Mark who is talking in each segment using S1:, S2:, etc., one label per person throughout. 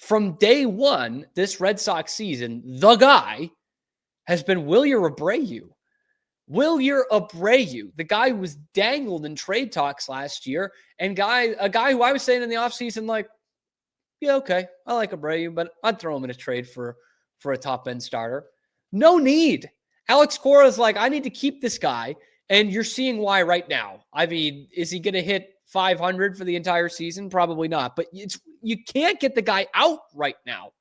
S1: from day one, this Red Sox season, the guy has been Wilyer Abreu. Wilyer Abreu, the guy who was dangled in trade talks last year, and a guy who I was saying in the offseason, like, yeah, okay, I like Abreu, but I'd throw him in a trade for a top-end starter. No need. Alex Cora is like, I need to keep this guy, and you're seeing why right now. I mean, is he going to hit 500 for the entire season? Probably not, but you can't get the guy out right now.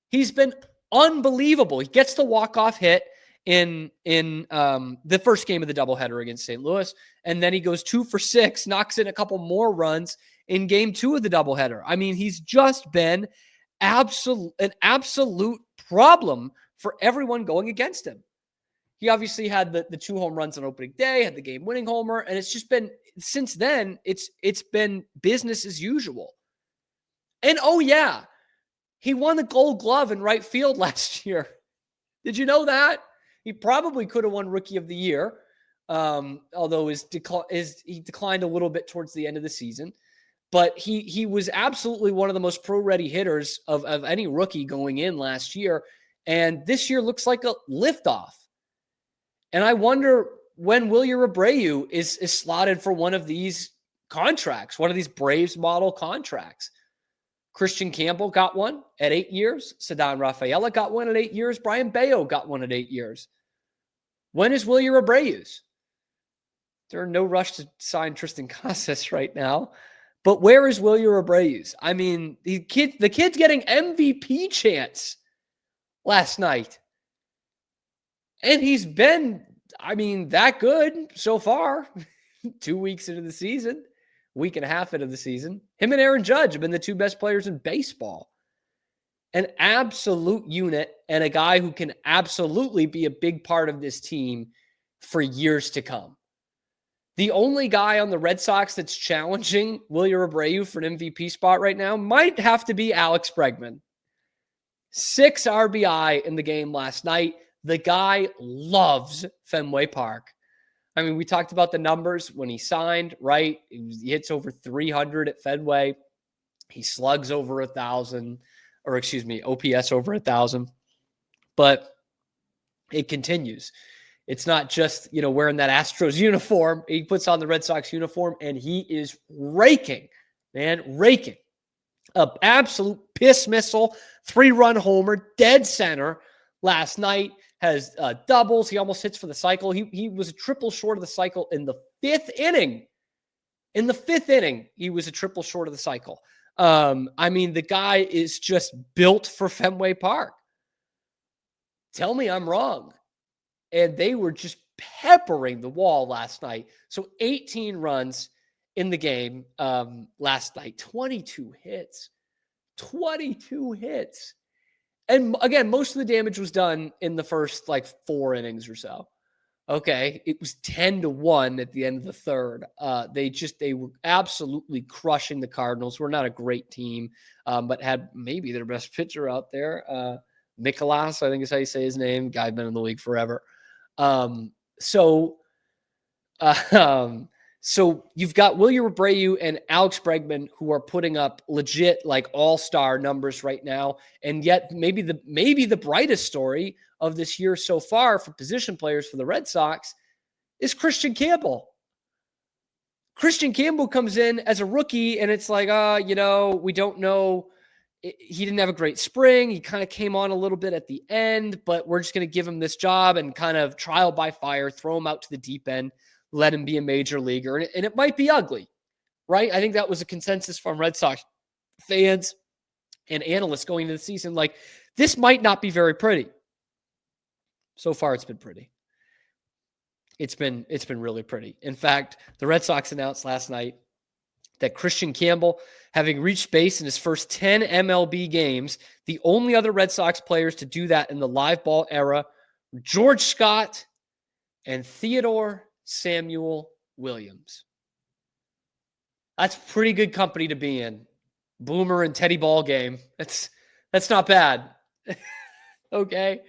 S1: He's been unbelievable. He gets the walk-off hit in the first game of the doubleheader against St. Louis, and then he goes 2 for 6, knocks in a couple more runs in game 2 of the doubleheader. I mean, he's just been an absolute problem for everyone going against him. He obviously had the 2 home runs on opening day, had the game-winning homer, and it's just been, since then, it's been business as usual. And oh yeah, he won the Gold Glove in right field last year. Did you know that? He probably could have won Rookie of the Year, although he declined a little bit towards the end of the season. But he was absolutely one of the most pro-ready hitters of any rookie going in last year. And this year looks like a liftoff. And I wonder when Wilyer Abreu is slotted for one of these contracts, one of these Braves model contracts. Kristian Campbell got one at 8 years. Ceddanne Rafaela got one at 8 years. Brian Bayo got one at 8 years. When is Wilyer Abreu's? There's no rush to sign Tristan Casas right now. But where is Wilyer Abreu's? I mean, the kid's getting MVP chance last night. And he's been, I mean, that good so far. 2 weeks into the season. Week and a half into the season. Him and Aaron Judge have been the 2 best players in baseball. An absolute unit and a guy who can absolutely be a big part of this team for years to come. The only guy on the Red Sox that's challenging Wilyer Abreu for an MVP spot right now might have to be Alex Bregman. 6 RBI in the game last night. The guy loves Fenway Park. I mean, we talked about the numbers when he signed, right? He hits over 300 at Fenway. He slugs over 1,000, or excuse me, OPS over 1,000. But it continues. It's not just, wearing that Astros uniform. He puts on the Red Sox uniform, and he is raking, man, raking. An absolute piss missile, 3-run homer, dead center last night. Has doubles. He almost hits for the cycle. He was a triple short of the cycle in the 5th inning. In the 5th inning, he was a triple short of the cycle. I mean, the guy is just built for Fenway Park. Tell me I'm wrong. And they were just peppering the wall last night. So 18 runs in the game last night. 22 hits. 22 hits. And again, most of the damage was done in the first 4 innings or so. Okay. It was 10-1 at the end of the 3rd. They were absolutely crushing the Cardinals. We're not a great team, but had maybe their best pitcher out there. Nicolas, I think is how you say his name. Guy been in the league forever. So you've got Wilyer Abreu and Alex Bregman who are putting up legit all-star numbers right now. And yet maybe the brightest story of this year so far for position players for the Red Sox is Kristian Campbell. Kristian Campbell comes in as a rookie and it's like, we don't know. He didn't have a great spring. He kind of came on a little bit at the end, but we're just going to give him this job and kind of trial by fire, throw him out to the deep end. Let him be a major leaguer. And it might be ugly, right? I think that was a consensus from Red Sox fans and analysts going into the season. This might not be very pretty. So far, it's been pretty. It's been really pretty. In fact, the Red Sox announced last night that Kristian Campbell, having reached base in his first 10 MLB games, the only other Red Sox players to do that in the live ball era, George Scott and Theodore Samuel Williams. That's pretty good company to be in. Boomer and Teddy Ball game. That's not bad. Okay.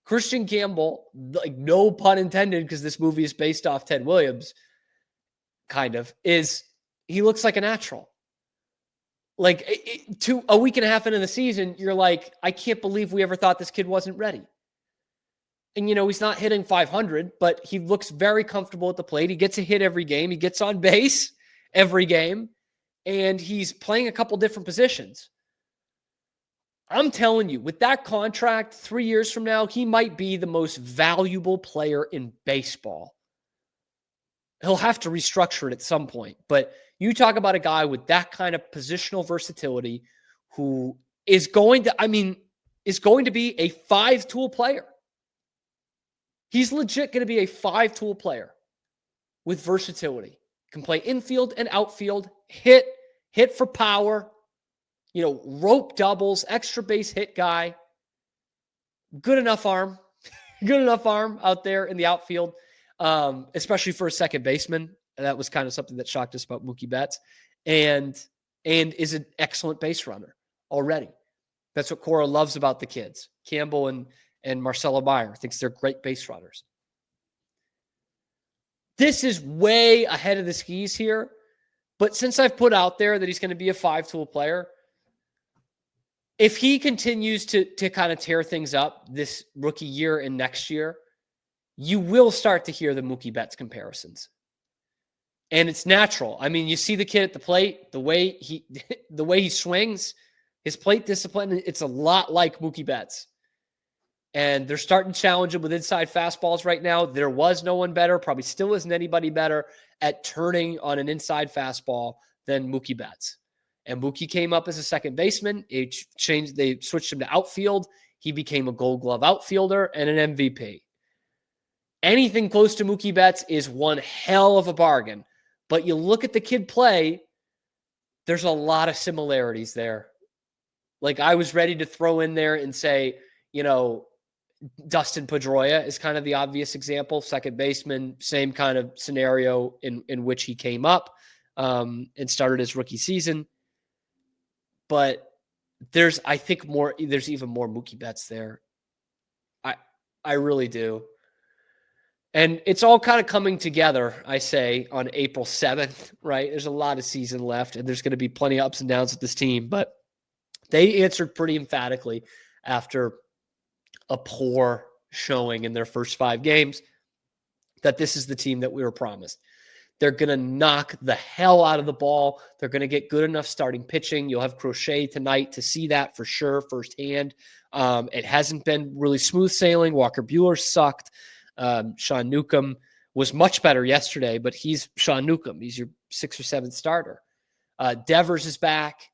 S1: Kristian Campbell, no pun intended, because this movie is based off Ted Williams, he looks like a natural. Like to a week and a half into the season, you're like, I can't believe we ever thought this kid wasn't ready. And, he's not hitting 500, but he looks very comfortable at the plate. He gets a hit every game. He gets on base every game. And he's playing a couple different positions. I'm telling you, with that contract, 3 years from now, he might be the most valuable player in baseball. He'll have to restructure it at some point. But you talk about a guy with that kind of positional versatility who is going to be a 5-tool player. He's legit going to be a 5-tool player with versatility. Can play infield and outfield, hit for power, rope doubles, extra base hit guy. Good enough arm out there in the outfield, especially for a second baseman. And that was kind of something that shocked us about Mookie Betts. And is an excellent base runner already. That's what Cora loves about the kids. Campbell and Marcelo Meyer thinks they're great base runners. This is way ahead of the skis here. But since I've put out there that he's going to be a 5-tool player, if he continues to kind of tear things up this rookie year and next year, you will start to hear the Mookie Betts comparisons. And it's natural. I mean, you see the kid at the plate, the way he swings, his plate discipline, it's a lot like Mookie Betts. And they're starting to challenge him with inside fastballs right now. There was no one better, probably still isn't anybody better at turning on an inside fastball than Mookie Betts. And Mookie came up as a second baseman. They switched him to outfield. He became a Gold Glove outfielder and an MVP. Anything close to Mookie Betts is one hell of a bargain. But you look at the kid play, there's a lot of similarities there. Like I was ready to throw in there and say, Dustin Pedroia is kind of the obvious example, second baseman, same kind of scenario in which he came up and started his rookie season. But there's even more Mookie Betts there. I really do. And it's all kind of coming together, I say, on April 7th, right? There's a lot of season left, and there's going to be plenty of ups and downs with this team. But they answered pretty emphatically after a poor showing in their first 5 games that this is the team that we were promised. They're going to knock the hell out of the ball. They're going to get good enough starting pitching. You'll have Crochet tonight to see that for sure firsthand. It hasn't been really smooth sailing. Walker Buehler sucked. Sean Newcomb was much better yesterday, but he's Sean Newcomb. He's your 6th or 7th starter. Devers is back.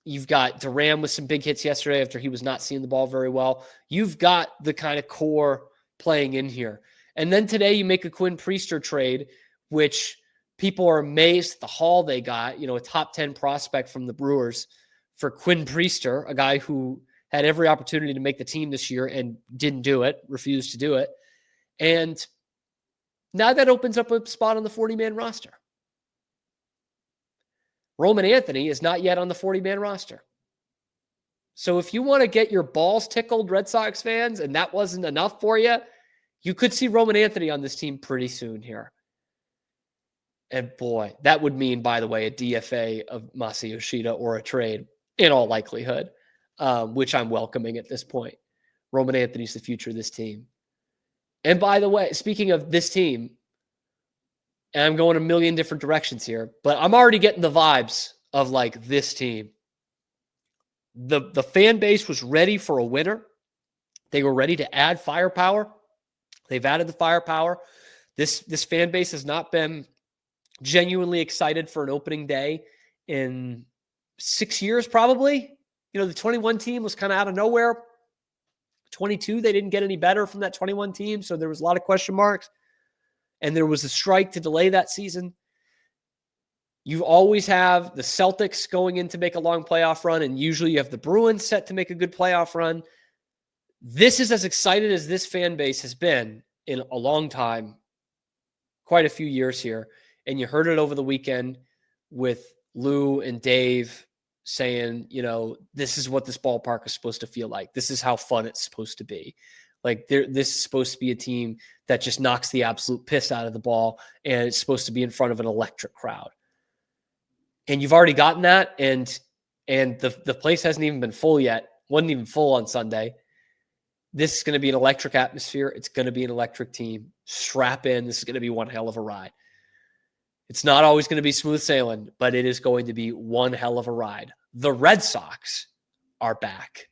S1: You've got Duran with some big hits yesterday after he was not seeing the ball very well. You've got the kind of core playing in here. And then today you make a Quinn Priester trade, which people are amazed at the haul they got, a top 10 prospect from the Brewers for Quinn Priester, a guy who had every opportunity to make the team this year and didn't do it, refused to do it. And now that opens up a spot on the 40-man roster. Roman Anthony is not yet on the 40-man roster. So if you want to get your balls tickled, Red Sox fans, and that wasn't enough for you, you could see Roman Anthony on this team pretty soon here. And boy, that would mean, by the way, a DFA of Masa Yoshida or a trade in all likelihood. Which I'm welcoming at this point. Roman Anthony's the future of this team. And by the way, speaking of this team, and I'm going a million different directions here, but I'm already getting the vibes of like this team. The fan base was ready for a winner. They were ready to add firepower. They've added the firepower. This fan base has not been genuinely excited for an opening day in 6 years, probably. The 21 team was kind of out of nowhere. 22, they didn't get any better from that 21 team, so there was a lot of question marks. And there was a strike to delay that season. You always have the Celtics going in to make a long playoff run, and usually you have the Bruins set to make a good playoff run. This is as excited as this fan base has been in a long time, quite a few years here. And you heard it over the weekend with Lou and Dave saying, this is what this ballpark is supposed to feel like. This is how fun it's supposed to be. Like this is supposed to be a team that just knocks the absolute piss out of the ball, and it's supposed to be in front of an electric crowd. and you've already gotten that, and the place hasn't even been full yet. Wasn't even full on Sunday. This is going to be an electric atmosphere. It's going to be an electric team. Strap in. This is going to be one hell of a ride. It's not always going to be smooth sailing, but it is going to be one hell of a ride. The Red Sox are back.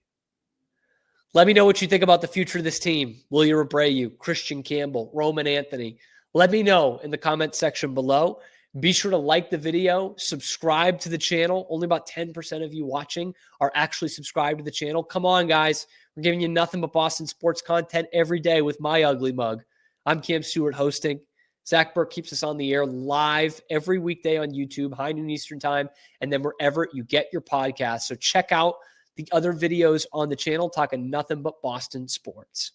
S1: Let me know what you think about the future of this team. Wilyer Abreu, Kristian Campbell, Roman Anthony. Let me know in the comment section below. Be sure to like the video, subscribe to the channel. Only about 10% of you watching are actually subscribed to the channel. Come on, guys. We're giving you nothing but Boston sports content every day with my ugly mug. I'm Cam Stewart hosting. Zach Burke keeps us on the air live every weekday on YouTube, high noon Eastern time, and then wherever you get your podcasts. So check out the other videos on the channel talking nothing but Boston sports.